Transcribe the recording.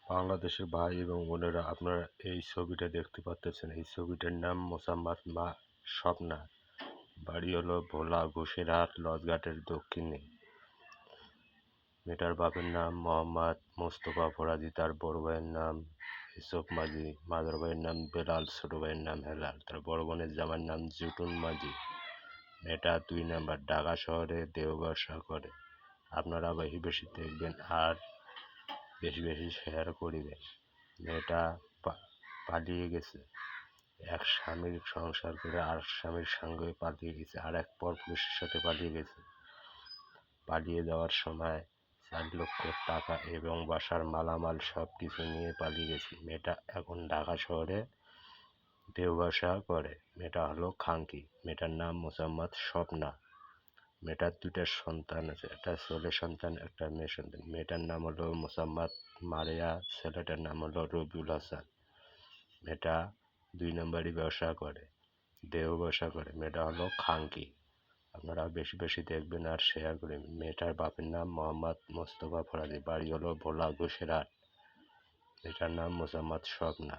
বাংলাদেশের ভাই এবং বোনেরা, আপনারা এই ছবিটা দেখতে পাচ্ছেন। এই ছবিটার নাম মোসাম্মদ মা স্বপ্না। বাড়ি হলো ভোলা ঘোষেরহাট লজঘাটের দক্ষিণে। মেয়েটার বাপের নাম মোহাম্মদ মোস্তফা ফরাজি, তার বড় ভাইয়ের নাম ইউসুফ মাঝি, মাদার ভাইয়ের নাম বেলাল, ছোট ভাইয়ের নাম হেলাল, তার বড় বোনের জামার নাম জুটুন মাঝি। মেয়েটা 2 নাম্বার, ঢাকা শহরে দেহ ব্যবসা করে। আপনারা বেশি বেশি দেখবেন আর বেশি বেশি শেয়ার করিবেন। মেয়েটা পালিয়ে গেছে, এক স্বামীর সংসার করে আর স্বামীর সঙ্গে পালিয়ে গেছে, আর এক পর পুরুষের সাথে পালিয়ে গেছে। পালিয়ে যাওয়ার সময় 4 লক্ষ টাকা এবং বাসার মালামাল সব কিছু নিয়ে পালিয়ে গেছে। মেয়েটা এখন ঢাকা শহরে দেহ ব্যবসা করে। মেয়েটা হলো খাঙ্কি। মেয়েটার নাম মোসাম্মদ স্বপ্না। মেয়েটার 2টা সন্তান আছে, একটা ছেলে সন্তান, একটা মেয়ে সন্তান। মেয়েটার নাম হলো মোসাম্মদ মারিয়া, ছেলেটার নাম হলো রবিউল হাসান। মেয়েটা 2 নাম্বারই ব্যবসা করে, দেহ ব্যবসা করে। মেয়েটা হলো খাঙ্কি। আপনারা বেশি বেশি দেখবেন আর শেয়ার করবেন। মেয়েটার বাপের নাম মোহাম্মদ মোস্তফা ফরাজি, বাড়ি হলো ভোলা ঘোষেরহাট। মেয়েটার নাম মোসাম্মদ স্বপ্না।